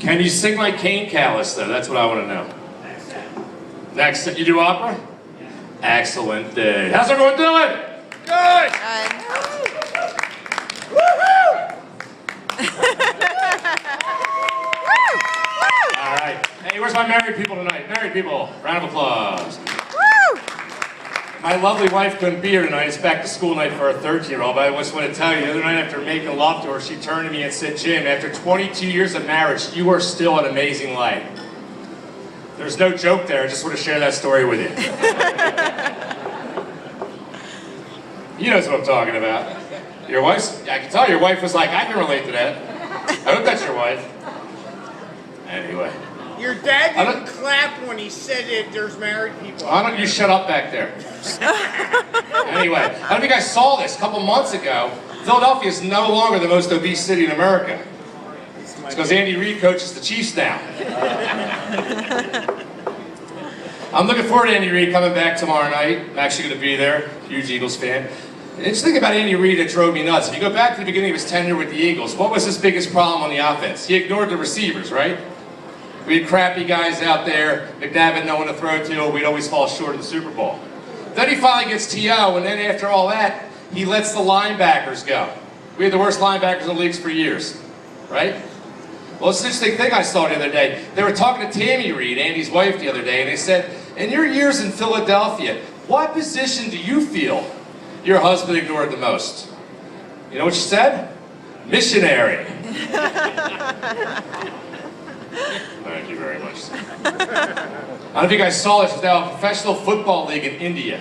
Can you sing like Kane Callis, though? That's what I want to know. Next, you do opera? Excellent day. How's everyone doing? Good! All right. Hey, where's my married people tonight? Married people, round of applause. My lovely wife couldn't be here tonight. It's back to school night for our 13-year-old, but I just want to tell you, the other night after making love to her, she turned to me and said, Jim, after 22 years of marriage, you are still an amazing light. There's no joke there. I just want to share that story with you. You know what I'm talking about. Your wife's, I can tell your wife was like, I can relate to that. I hope that's your wife. Anyway. Your dad didn't clap when he said it, there's married people. Why don't you shut up back there? Anyway, I don't think I saw this a couple months ago. Philadelphia is no longer the most obese city in America. It's because Andy Reid coaches the Chiefs now. I'm looking forward to Andy Reid coming back tomorrow night. I'm actually going to be there, huge Eagles fan. The interesting thing about Andy Reid that drove me nuts, if you go back to the beginning of his tenure with the Eagles, what was his biggest problem on the offense? He ignored the receivers, right? We had crappy guys out there, McNabb no one to throw to, we'd always fall short of the Super Bowl. Then he finally gets T.O., and then after all that, he lets the linebackers go. We had the worst linebackers in the leagues for years, right? Well, it's an interesting thing I saw the other day. They were talking to Tammy Reid, Andy's wife, the other day, and they said, in your years in Philadelphia, what position do you feel your husband ignored the most? You know what she said? Missionary. Thank you very much. I don't know if you guys saw this, there's now a professional football league in India.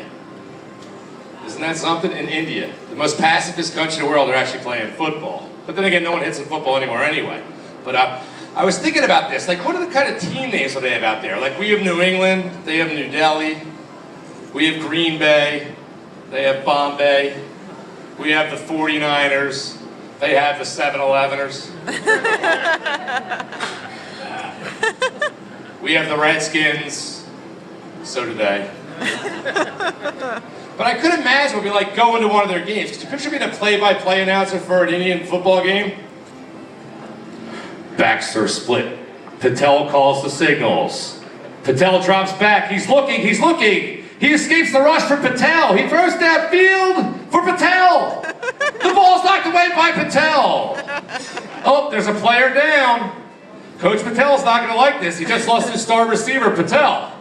Isn't that something? In India. The most pacifist country in the world, they're actually playing football. But then again, no one hits in football anymore anyway. But I was thinking about this, like what are the kind of team names that they have out there? Like we have New England, they have New Delhi, we have Green Bay, they have Bombay, we have the 49ers, they have the 7-Eleveners. We have the Redskins, so do they. But I could imagine it would be like going to one of their games. Could you picture being a play-by-play announcer for an Indian football game? Backs are split. Patel calls the signals. Patel drops back. He's looking, he's looking. He escapes the rush for Patel. He throws downfield for Patel. The ball's knocked away by Patel. Oh, there's a player down. Coach Patel's not going to like this. He just lost his star receiver, Patel.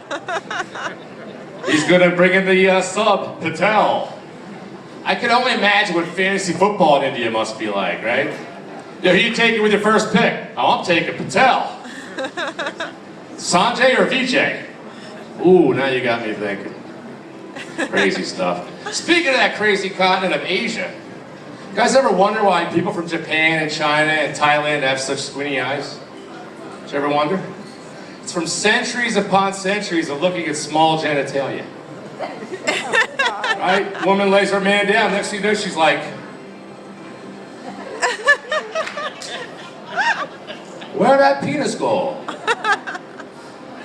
He's going to bring in the sub, Patel. I can only imagine what fantasy football in India must be like, right? Who you taking with your first pick? Oh, I'm taking Patel. Sanjay or Vijay? Ooh, now you got me thinking. Crazy stuff. Speaking of that crazy continent of Asia, you guys ever wonder why people from Japan and China and Thailand have such squinty eyes? Did you ever wonder? It's from centuries upon centuries of looking at small genitalia. Right? Woman lays her man down, next thing you know she's like, where that penis go?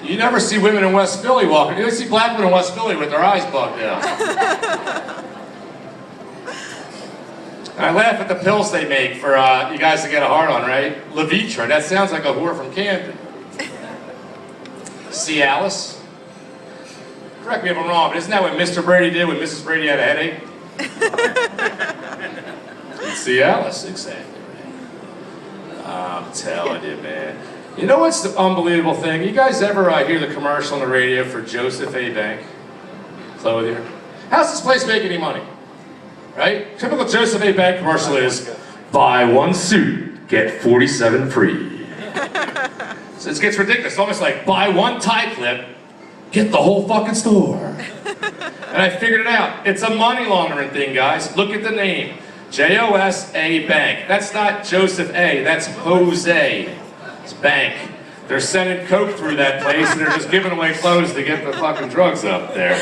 You never see women in West Philly walking. You only see black women in West Philly with their eyes bugged out. I laugh at the pills they make for you guys to get a hard on, right? Levitra, that sounds like a whore from Camden. Cialis? Correct me if I'm wrong, but isn't that what Mr. Brady did when Mrs. Brady had a headache? Cialis, exactly. I'm telling you, man. You know what's the unbelievable thing? You guys ever hear the commercial on the radio for Joseph A. Bank? Clothier? How's this place make any money? Right? Typical Joseph A. Bank commercial is, buy one suit, get 47 free. So it gets ridiculous. It's almost like, buy one tie clip, get the whole fucking store. And I figured it out. It's a money laundering thing, guys. Look at the name. J-O-S-A Bank. That's not Joseph A. That's Jose. It's Bank. They're sending coke through that place and they're just giving away clothes to get the fucking drugs up there.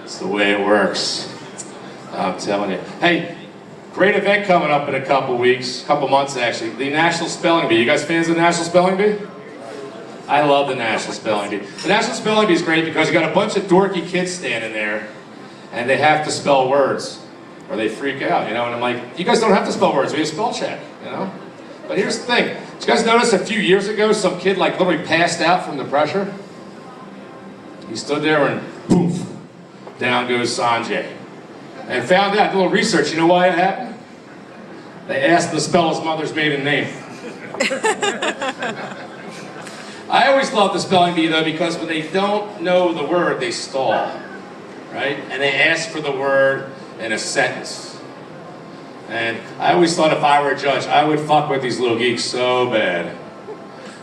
It's the way it works. I'm telling you. Hey, great event coming up in a couple weeks, couple months actually. The National Spelling Bee. You guys fans of the National Spelling Bee? I love the National Spelling Bee. The National Spelling Bee is great because you got a bunch of dorky kids standing there and they have to spell words or they freak out, you know, and I'm like, you guys don't have to spell words, we have spell check, you know? But here's the thing. Did you guys notice a few years ago some kid like literally passed out from the pressure? He stood there and poof, down goes Sanjay. And found out, a little research, you know why it happened? They asked him to spell his mother's maiden name. I always love the spelling bee though, because when they don't know the word, they stall, right? And they ask for the word in a sentence. And I always thought if I were a judge, I would fuck with these little geeks so bad.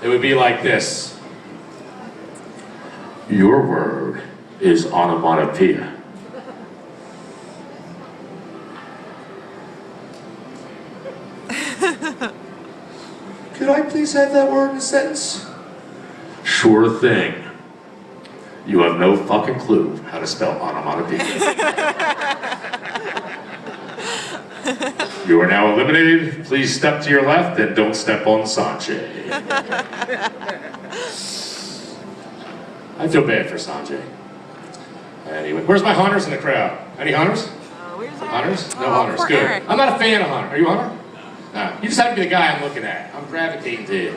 It would be like this. Your word is onomatopoeia. Could I please have that word in a sentence? Sure thing. You have no fucking clue how to spell onomatopoeia. You are now eliminated. Please step to your left and don't step on Sanjay. I feel bad for Sanjay. Anyway, where's my hunters in the crowd? Any hunters? Hunters? No hunters. Good. Eric. I'm not a fan of Hunter. Are you a hunter? No. You just happen to be the guy I'm looking at. I'm gravitating to you.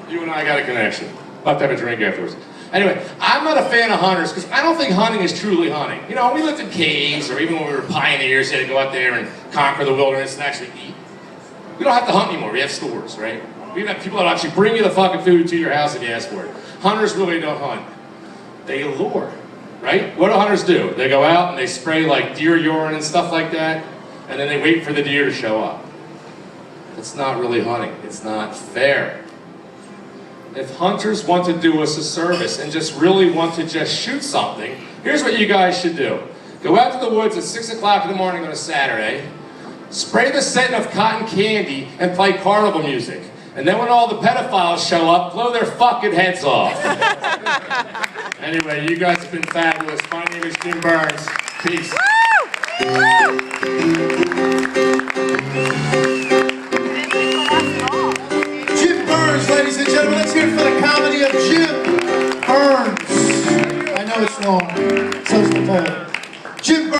You and I got a connection. We'll have to have a drink afterwards. Anyway, I'm not a fan of hunters because I don't think hunting is truly hunting. You know, we lived in caves, or even when we were pioneers, you had to go out there and conquer the wilderness and actually eat. We don't have to hunt anymore. We have stores, right? We have people that actually bring you the fucking food to your house if you ask for it. Hunters really don't hunt. They lure, right? What do hunters do? They go out and they spray like deer urine and stuff like that, and then they wait for the deer to show up. It's not really hunting. It's not fair. If hunters want to do us a service and just really want to just shoot something, here's what you guys should do. Go out to the woods at 6 o'clock in the morning on a Saturday, spray the scent of cotton candy, and play carnival music. And then when all the pedophiles show up, blow their fucking heads off. Anyway, you guys have been fabulous. My name is Jim Burns. Peace. Jim Burns, ladies and gentlemen. Let's hear it for the comedy of Jim Burns. I know it's long. So's the poem. Jim Burns.